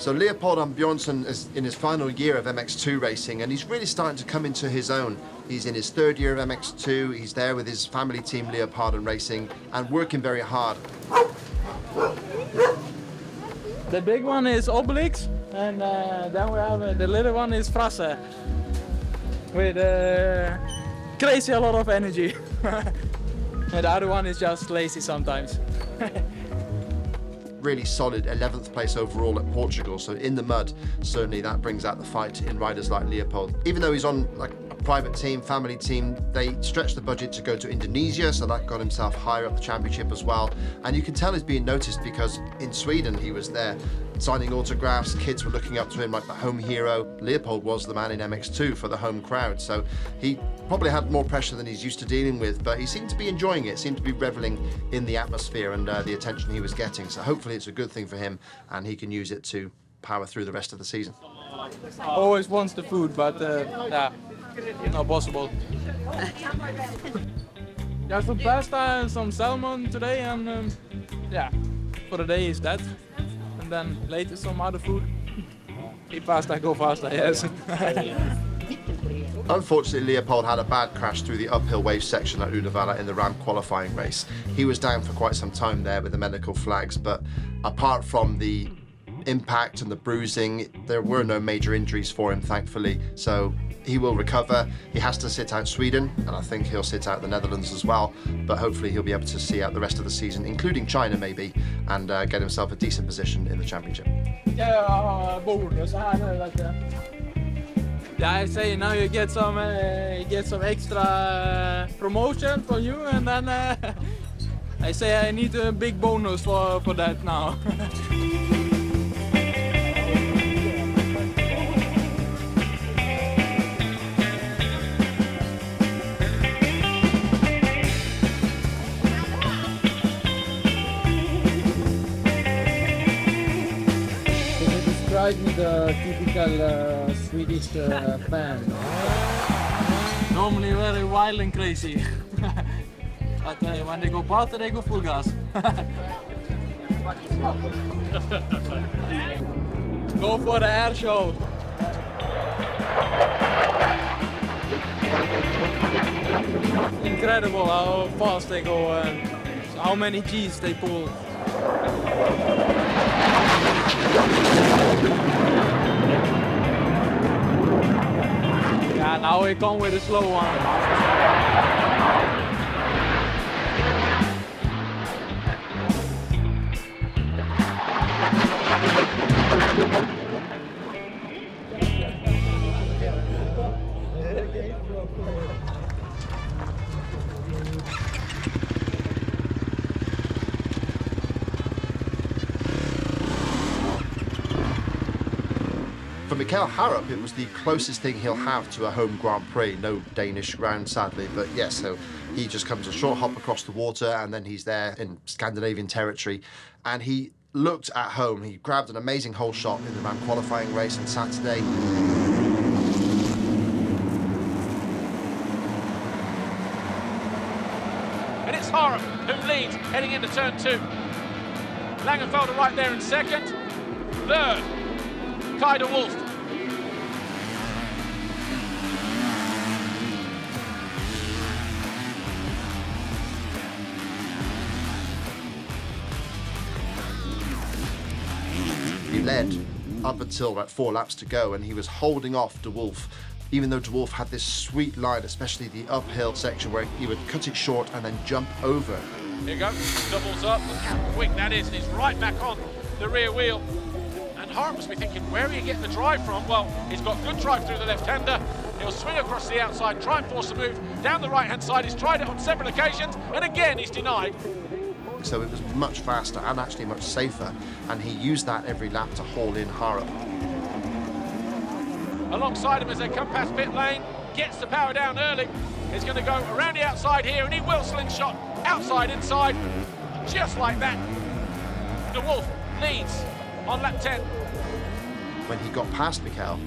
So Leopold Ambjo is in his final year of MX2 racing, and he's really starting to come into his own. He's in his third year of MX2, he's there with his family team Leoparden Racing, and working very hard. The big one is Obelix, and then we have the little one is Frasse, with crazy a lot of energy. And the other one is just lazy sometimes. Really solid 11th place overall at Portugal, so in the mud, certainly that brings out the fight in riders like Leopold. Even though he's on like a private team, family team, they stretched the budget to go to Indonesia, so that got himself higher up the championship as well. And you can tell he's being noticed because in Sweden he was there signing autographs, kids were looking up to him like the home hero. Leopold was the man in MX2 for the home crowd, so he probably had more pressure than he's used to dealing with, but he seemed to be enjoying it, seemed to be reveling in the atmosphere and the attention he was getting. So hopefully it's a good thing for him and he can use it to power through the rest of the season. Always wants the food, but yeah, not possible. Got some pasta and some salmon today, and yeah, for the day is that. And then later some other food. Eat pasta, go faster, yes. Unfortunately, Leopold had a bad crash through the uphill wave section at Uddevalla in the Ram qualifying race. He was down for quite some time there with the medical flags, but apart from the impact and the bruising, there were no major injuries for him, thankfully. So he will recover. He has to sit out Sweden, and I think he'll sit out the Netherlands as well, but hopefully he'll be able to see out the rest of the season, including China maybe, and get himself a decent position in the championship. Yeah, I say now you get some extra promotion for you, and then I say I need a big bonus for that now. Describe me the typical Swedish fan. Normally very wild and crazy. But when they go party, they go full gas. Go for the air show. Incredible how fast they go and how many G's they pull. Yeah, now we come with a slow one. For Mikkel Haarup, it was the closest thing he'll have to a home Grand Prix. No Danish ground, sadly, but yes, so he just comes a short hop across the water and then he's there in Scandinavian territory. And he looked at home. He grabbed an amazing hole shot in the Ram qualifying race on Saturday. And it's Haarup who leads heading into turn 2. Langenfelder right there in second. Third, Kai de Wolf. He led up until about 4 laps to go, and he was holding off de Wolf, even though de Wolf had this sweet line, especially the uphill section where he would cut it short and then jump over. Here you go, doubles up, look how quick that is, and he's right back on the rear wheel. And Haarup must be thinking, where are you getting the drive from? Well, he's got good drive through the left-hander. He'll swing across the outside, try and force a move down the right-hand side. He's tried it on several occasions, and again, he's denied. So it was much faster and actually much safer, and he used that every lap to haul in Haarup. Alongside him as they come past pit lane, gets the power down early. He's going to go around the outside here, and he will slingshot outside, inside, just like that. De Wolf leads on lap 10. When he got past Mikkel,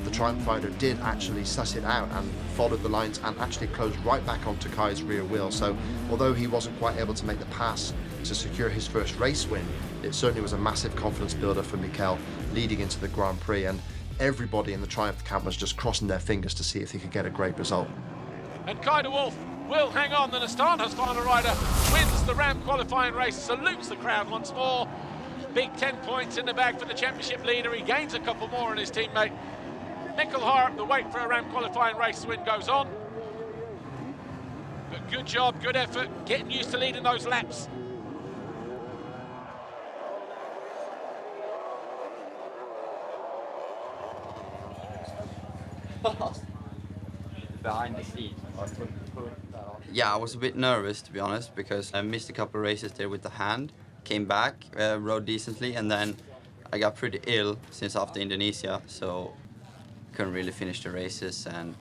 the Triumph rider did actually suss it out and followed the lines and actually closed right back onto Kai's rear wheel. So although he wasn't quite able to make the pass to secure his first race win, it certainly was a massive confidence builder for Mikkel leading into the Grand Prix, and everybody in the Triumph camp was just crossing their fingers to see if he could get a great result. And Kaider Wolf will hang on. The Nastanas final rider wins the Ram qualifying race, salutes the crowd once more. Big 10 points in the bag for the championship leader. He gains a couple more on his teammate. Mikkel Haarup, the wait for a Ram qualifying race win goes on. But good job, good effort, getting used to leading those laps. Behind the scenes. Yeah, I was a bit nervous, to be honest, because I missed a couple of races there with the hand. Came back, rode decently, and then I got pretty ill since after Indonesia, so couldn't really finish the races and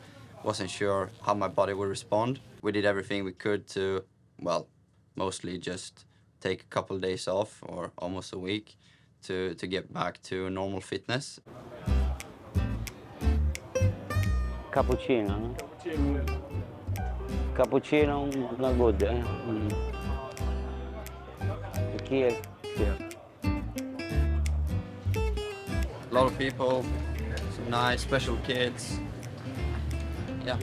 wasn't sure how my body would respond. We did everything we could to, well, mostly just take a couple of days off, or almost a week, to get back to normal fitness. Cappuccino, no? Cappuccino, no good, eh? Here. A lot of people, some nice special kids. Yeah.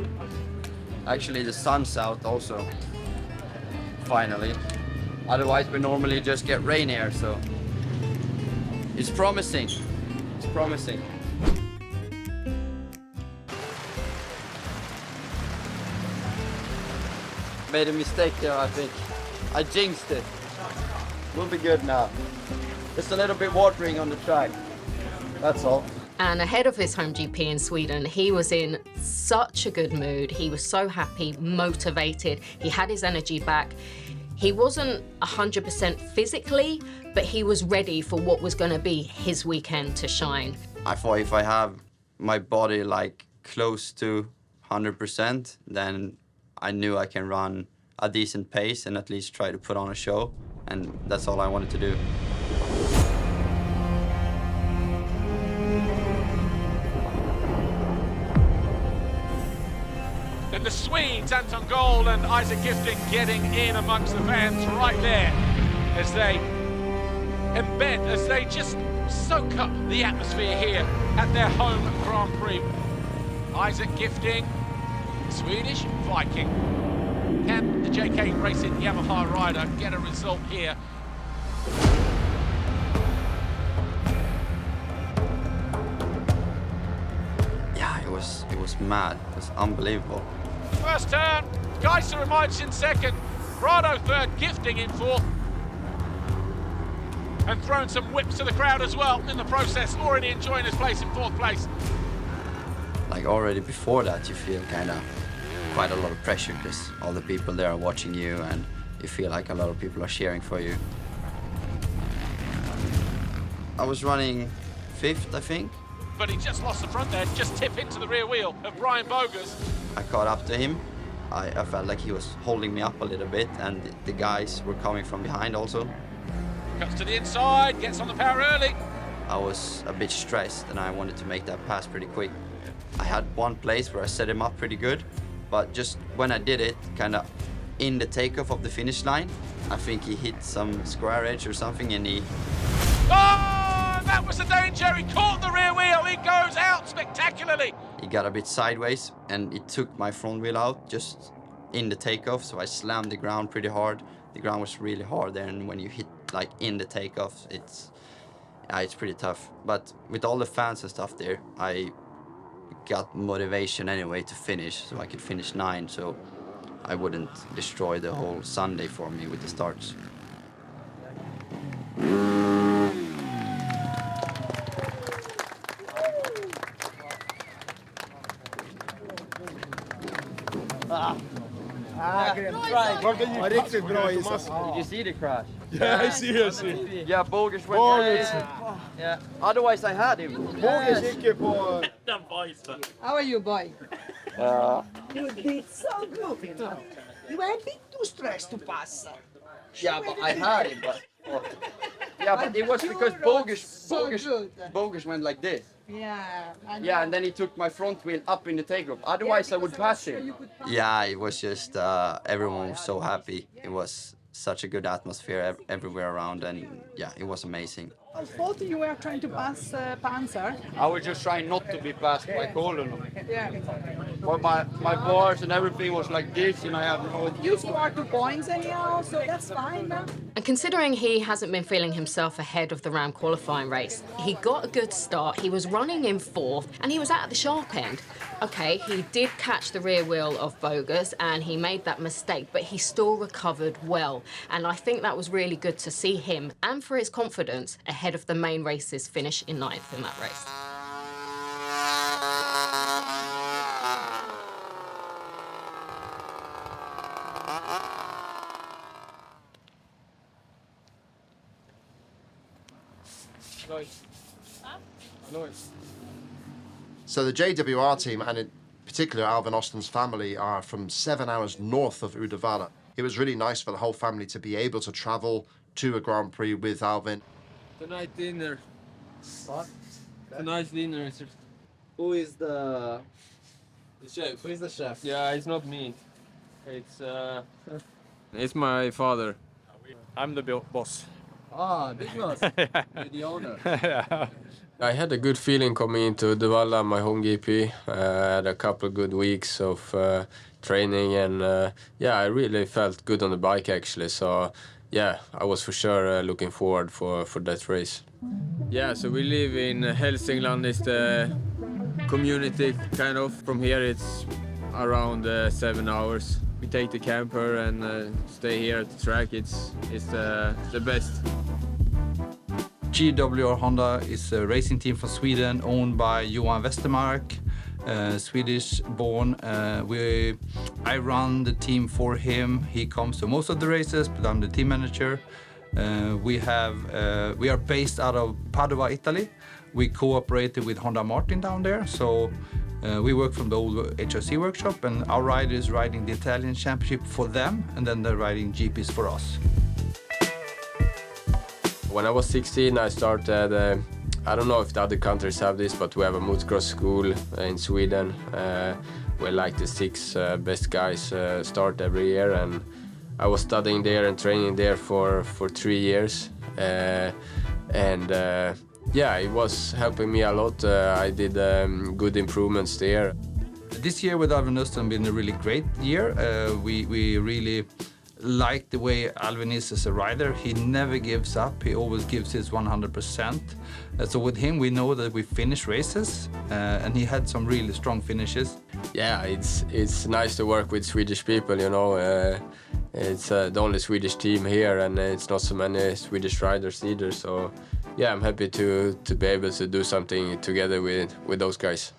Actually, the sun's out also, finally. Otherwise, we normally just get rain here, so it's promising. It's promising. Made a mistake there, I think. I jinxed it. We'll be good now. Just a little bit watering on the track. That's all. And ahead of his home GP in Sweden, he was in such a good mood. He was so happy, motivated. He had his energy back. He wasn't 100% physically, but he was ready for what was going to be his weekend to shine. I thought if I have my body like close to 100%, then I knew I can run a decent pace and at least try to put on a show. And that's all I wanted to do. And the Swedes, Anton Gold and Isak Gifting, getting in amongst the fans right there as they embed, as they just soak up the atmosphere here at their home Grand Prix. Isak Gifting, Swedish Viking. Can the JK Racing Yamaha rider get a result here? Yeah, it was mad. It was unbelievable. First turn, Geiser reminds in second, Prado third, Gifting in fourth. And throwing some whips to the crowd as well in the process, already enjoying his place in fourth place. Like already before that, you feel kind of quite a lot of pressure because all the people there are watching you and you feel like a lot of people are cheering for you. I was running fifth, I think. But he just lost the front there, just tip into the rear wheel of Brian Bogus. I caught up to him. I felt like he was holding me up a little bit and the guys were coming from behind also. Cuts to the inside, gets on the power early. I was a bit stressed and I wanted to make that pass pretty quick. I had one place where I set him up pretty good, but just when I did it, kind of in the takeoff of the finish line, I think he hit some square edge or something and he... Oh, that was the danger. He caught the rear wheel. He goes out spectacularly. He got a bit sideways and it took my front wheel out just in the takeoff, so I slammed the ground pretty hard. The ground was really hard there, and when you hit like in the takeoff, it's pretty tough. But with all the fans and stuff there, I got motivation anyway to finish, so I could finish 9, so I wouldn't destroy the whole Sunday for me with the starts. Riktigt bra Isak. Did you see the crash? Yeah, I see. Yeah, Bogus went yeah. Otherwise I had him. Bogus gick ju på... How are you, boy? You did so good. You were a bit too stressed to pass. Yeah, but I had him, but... Oh. Yeah, but it was because Bogus went like this. Yeah. Yeah, and then he took my front wheel up in the takeoff. Otherwise, I would pass him. Yeah, it was just everyone was so happy. It was such a good atmosphere everywhere around, and yeah, it was amazing. I thought you were trying to pass Panzer. I was just trying not to be passed by Coenen. Yeah. But my bars and everything was like this, and I have no... You scored 2 points anyhow, so that's fine. And considering he hasn't been feeling himself ahead of the Ram qualifying race, he got a good start, he was running in 4th, and he was at the sharp end. Okay, he did catch the rear wheel of Bogus, and he made that mistake, but he still recovered well. And I think that was really good to see him, and for his confidence, ahead of the main race's finish in 9th in that race. So the JWR team, and in particular Alvin Ostlund's family, are from 7 hours north of Uddevalla. It was really nice for the whole family to be able to travel to a Grand Prix with Alvin. Tonight dinner. What? Tonight's dinner is... Who is the chef. Who is the chef? Yeah, it's not me. It's my father. I'm the boss. Ah, big boss. You're the owner. I had a good feeling coming into Uddevalla, my home GP. I had a couple of good weeks of training, and yeah, I really felt good on the bike actually. So yeah, I was for sure looking forward for that race. Yeah, so we live in Hälsingland, is the community kind of. From here it's around 7 hours. We take the camper and stay here at the track. It's the best. JWR Honda is a racing team from Sweden owned by Johan Westermark, Swedish born. I run the team for him. He comes to most of the races, but I'm the team manager. We are based out of Padova, Italy. We cooperated with Honda Martin down there, so we work from the old HRC workshop, and our rider is riding the Italian championship for them, and then they're riding GPs for us. When I was 16, I started, I don't know if the other countries have this, but we have a motocross school in Sweden where like the 6 best guys start every year, and I was studying there and training there for 3 years. Yeah, it was helping me a lot. I did good improvements there. This year with Alvin Ostlund been a really great year. We really like the way Alvin is as a rider. He never gives up. He always gives his 100%. So with him, we know that we finish races, and he had some really strong finishes. Yeah, it's nice to work with Swedish people, you know. It's the only Swedish team here, and it's not so many Swedish riders either. So yeah, I'm happy to be able to do something together with those guys.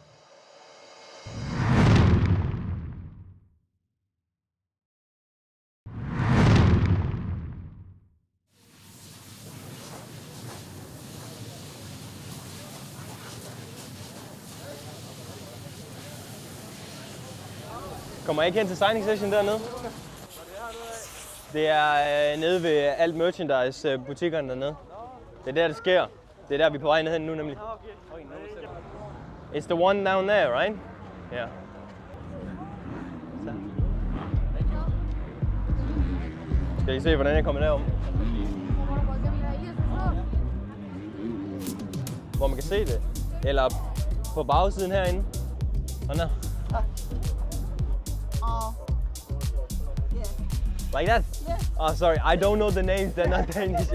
Kommer jeg ikke hen til signing session dernede? Det er nede ved alt merchandise-butikkerne dernede. Det er der, det sker. Det er der, vi er på vej ned hen nu nemlig. It's the one down there, right? Yeah. Skal I se, hvordan jeg kommer derom? Hvor man kan se det. Eller på bagsiden herinde. Og der. Like that? Yeah. Oh, sorry, I don't know the names. They're not Danish.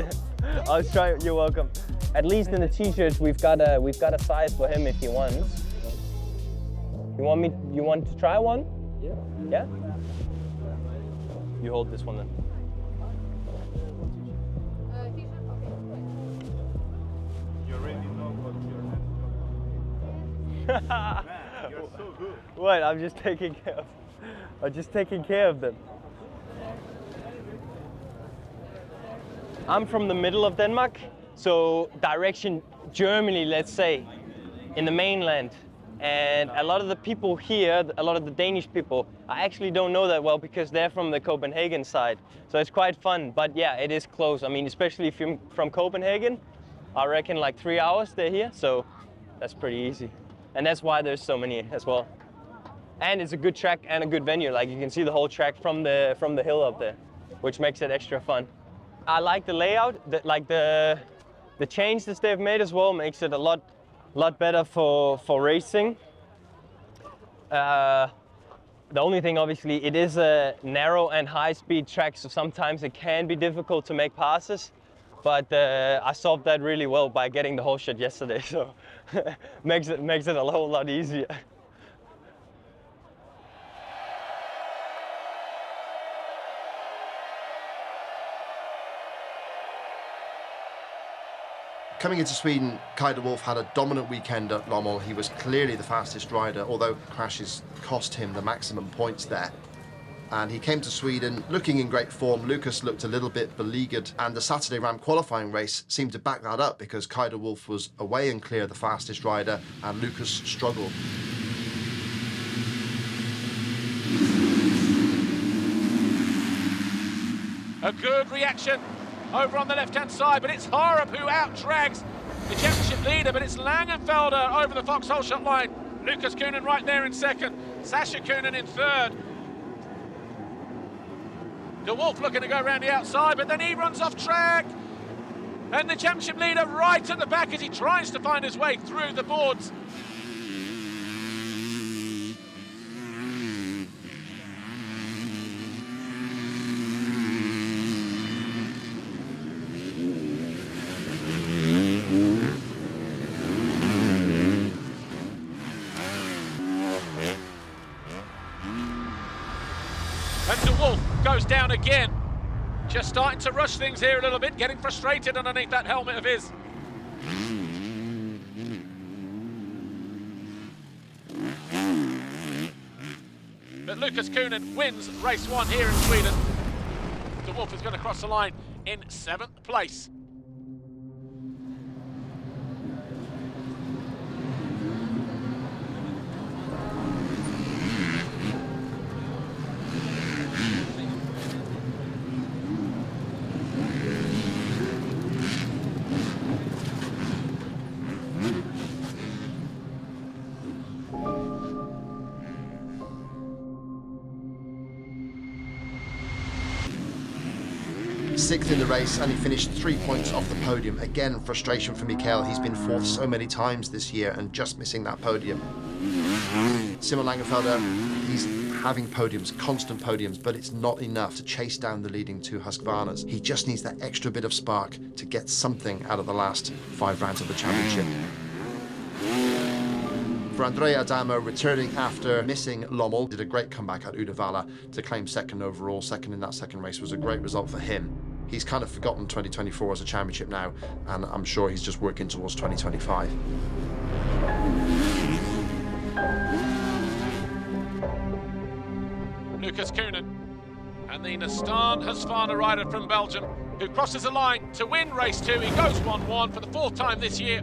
I'll try. You're welcome. At least in the t-shirts, we've got a size for him if he wants. You want to try one? Yeah. Yeah. You hold this one then. You already know what your man, you're so good. What? I'm just taking care of them. I'm from the middle of Denmark, so direction Germany, let's say, in the mainland. And a lot of the people here, a lot of the Danish people, I actually don't know that well because they're from the Copenhagen side. So it's quite fun, but yeah, it is close. I mean, especially if you're from Copenhagen, I reckon like 3 hours they're here, so that's pretty easy. And that's why there's so many as well. And it's a good track and a good venue. Like you can see the whole track from the hill up there. which makes it extra fun. I like the layout, the changes they've made as well makes it a lot better for racing. The only thing, obviously, it is a narrow and high-speed track, so sometimes it can be difficult to make passes. But I solved that really well by getting the whole shot yesterday, so makes it a whole lot easier. Coming into Sweden, Kai de Wolf had a dominant weekend at Lommel. He was clearly the fastest rider, although crashes cost him the maximum points there. And he came to Sweden looking in great form. Lucas looked a little bit beleaguered, and the Saturday Ram qualifying race seemed to back that up because Kai de Wolf was away and clear the fastest rider, and Lucas struggled. A good reaction over on the left-hand side, but it's Haarup who out-drags the championship leader, but it's Langenfelder over the foxhole shot line. Lucas Coenen right there in second, Sascha Coenen in third. De Wolf looking to go around the outside, but then he runs off track. And the championship leader right at the back as he tries to find his way through the boards. And De Wolf goes down again. Just starting to rush things here a little bit, getting frustrated underneath that helmet of his. But Lucas Coenen wins race 1 here in Sweden. De Wolf is going to cross the line in 7th place. Sixth in the race, and he finished 3 points off the podium. Again, frustration for Mikkel. He's been fourth so many times this year and just missing that podium. Simon Langenfelder, he's having podiums, constant podiums, but it's not enough to chase down the leading two Husqvarnas. He just needs that extra bit of spark to get something out of the last 5 rounds of the championship. For Andrea Adamo, returning after missing Lommel, did a great comeback at Uddevalla to claim second overall. Second in that second race was a great result for him. He's kind of forgotten 2024 as a championship now, and I'm sure he's just working towards 2025. Lucas Coenen and the Nastan Husqvarna rider from Belgium who crosses the line to win race 2. He goes 1-1 for the 4th time this year.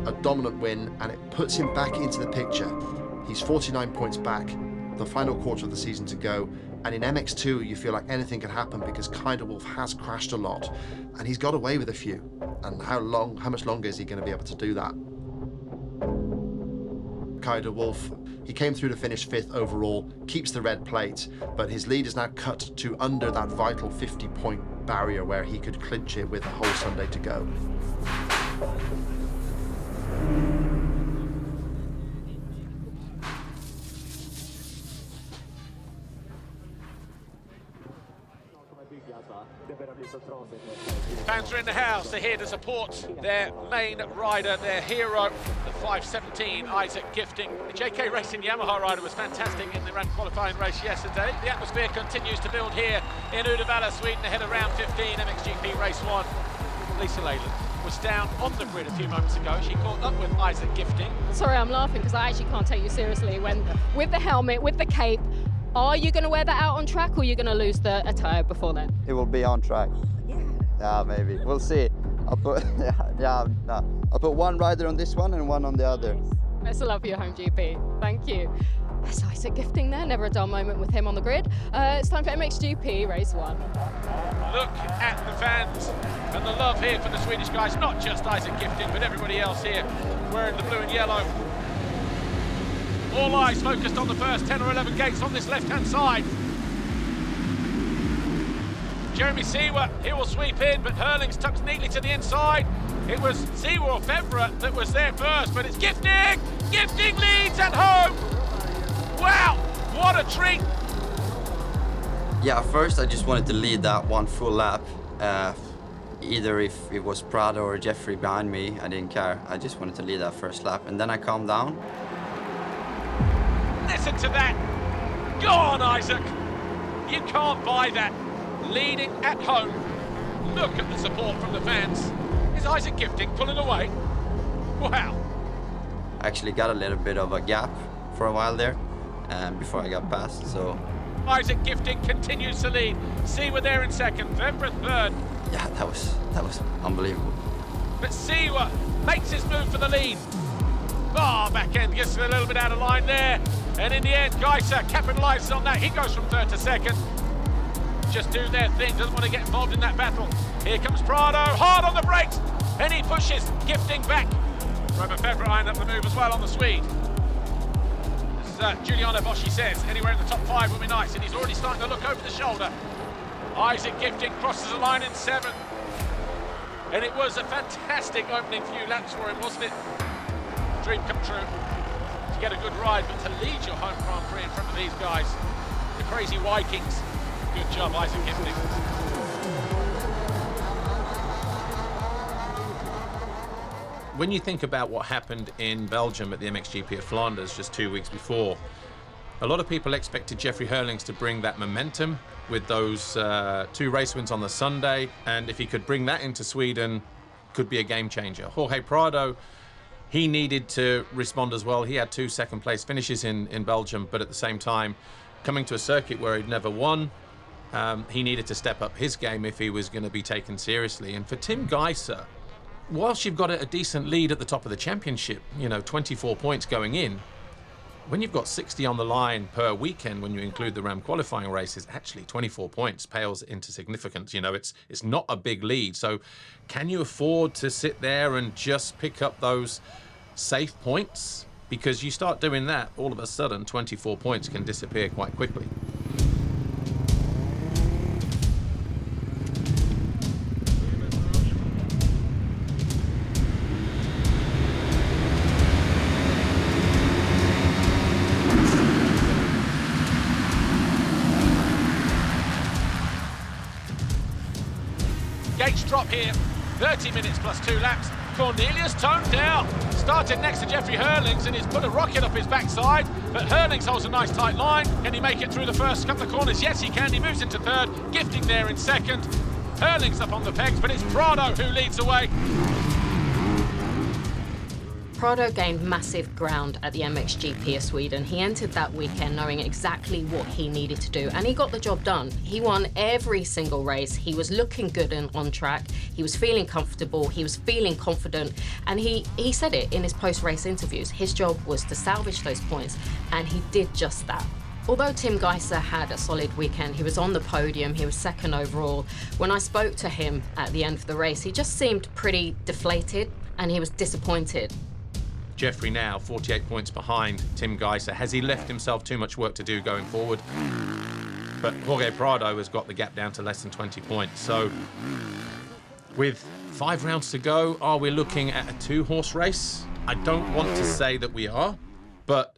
A dominant win, and it puts him back into the picture. He's 49 points back, the final quarter of the season to go, and in MX2 you feel like anything can happen because Kai de Wolf has crashed a lot, and he's got away with a few. And how much longer is he going to be able to do that? Kai de Wolf, he came through to finish 5th overall, keeps the red plate, but his lead is now cut to under that vital 50-point barrier where he could clinch it with a whole Sunday to go. Fans are in the house, they're here to support their main rider, their hero, the 517 Isak Gifting. The JK Racing Yamaha rider was fantastic in the round qualifying race yesterday. The atmosphere continues to build here in Uddevalla, Sweden, ahead of round 15, MXGP Race 1. Lisa Leyland was down on the grid a few moments ago. She caught up with Isak Gifting. Sorry, I'm laughing because I actually can't take you seriously when, with the helmet, with the cape, are you going to wear that out on track or are you going to lose the attire before then? It will be on track. Yeah, maybe. We'll see. I'll put I'll put one rider on this one and one on the other. Best of luck for your home GP. Thank you. That's Isak Gifting there. Never a dull moment with him on the grid. It's time for MXGP Race 1. Look at the fans and the love here for the Swedish guys. Not just Isak Gifting, but everybody else here wearing the blue and yellow. All eyes focused on the first 10 or 11 gates on this left-hand side. Jeremy Seewer, he will sweep in, but Hurlings tucks neatly to the inside. It was Seewer or Fevra that was there first, but it's Gifting! Gifting leads at home! Wow, what a treat! Yeah, first I just wanted to lead that one full lap. Either if it was Prado or Jeffrey behind me, I didn't care. I just wanted to lead that first lap, and then I calmed down. Listen to that! Go on, Isak! You can't buy that. Leading at home. Look at the support from the fans. Is Isak Gifting pulling away? Wow. I actually got a little bit of a gap for a while there before I got past, so... Isak Gifting continues to lead. Seewer there in second, Fevra third. Yeah, that was unbelievable. But Seewer makes his move for the lead. Back end gets a little bit out of line there. And in the end, Geiser capitalises on that. He goes from third to second. Just do their thing, doesn't want to get involved in that battle. Here comes Prado, hard on the brakes, and he pushes Gifting back. Robert Fevra eyeing up the move as well on the Swede. As Juliana Boschi says, anywhere in the top 5 would be nice, and he's already starting to look over the shoulder. Isak Gifting crosses the line in 7. And it was a fantastic opening few laps for him, wasn't it? Dream come true. To get a good ride, but to lead your home Grand Prix in front of these guys, the crazy Vikings. Good job, Isak Gifting. When you think about what happened in Belgium at the MXGP of Flanders just 2 weeks before, a lot of people expected Jeffrey Hurlings to bring that momentum with those 2 race wins on the Sunday, and if he could bring that into Sweden, could be a game changer. Jorge Prado, he needed to respond as well. He had 2 second-place finishes in Belgium, but at the same time, coming to a circuit where he'd never won, he needed to step up his game if he was going to be taken seriously. And for Tim Geiser, whilst you've got a decent lead at the top of the championship, 24 points going in, when you've got 60 on the line per weekend, when you include the Ram qualifying races, actually 24 points pales into significance. It's not a big lead. So can you afford to sit there and just pick up those safe points? Because you start doing that, all of a sudden 24 points can disappear quite quickly. Gates drop here, 30 minutes plus 2 laps. Cornelius toned down, started next to Jeffrey Hurlings and he's put a rocket up his backside, but Hurlings holds a nice tight line. Can he make it through the first couple of corners? Yes, he can. He moves into third, Gifting there in second. Hurlings up on the pegs, but it's Prado who leads the way. Prado gained massive ground at the MXGP of Sweden. He entered that weekend knowing exactly what he needed to do, and he got the job done. He won every single race. He was looking good and on track. He was feeling comfortable. He was feeling confident, and he said it in his post-race interviews. His job was to salvage those points, and he did just that. Although Tim Geiser had a solid weekend, he was on the podium, he was second overall. When I spoke to him at the end of the race, he just seemed pretty deflated, and he was disappointed. Jeffrey now 48 points behind Tim Geiser. Has he left himself too much work to do going forward? But Jorge Prado has got the gap down to less than 20 points. So with 5 rounds to go, are we looking at a 2-horse race? I don't want to say that we are, but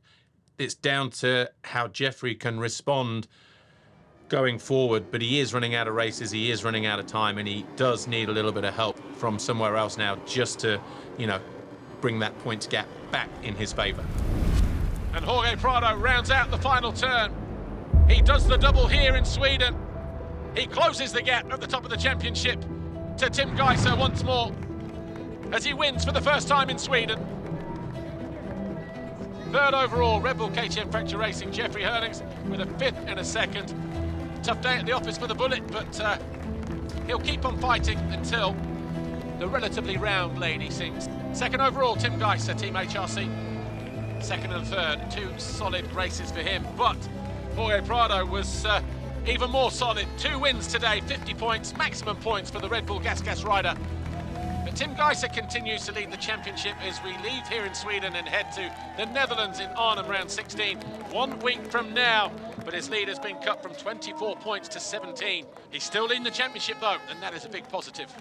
it's down to how Jeffrey can respond going forward. But he is running out of races, he is running out of time, and he does need a little bit of help from somewhere else now just to, bring that points gap back in his favour. And Jorge Prado rounds out the final turn. He does the double here in Sweden. He closes the gap at the top of the championship to Tim Geiser once more as he wins for the first time in Sweden. Third overall, Red Bull KTM Fracture Racing, Jeffrey Hurlings with a 5th and a 2nd. Tough day at the office for the Bullet, but he'll keep on fighting until the relatively round lady sings. Second overall, Tim Geiser, Team HRC. Second and third, 2 solid races for him. But Jorge Prado was even more solid. 2 wins today, 50 points, maximum points for the Red Bull Gas rider. But Tim Geiser continues to lead the championship as we leave here in Sweden and head to the Netherlands in Arnhem round 16. 1 week from now, but his lead has been cut from 24 points to 17. He's still leading the championship though, and that is a big positive.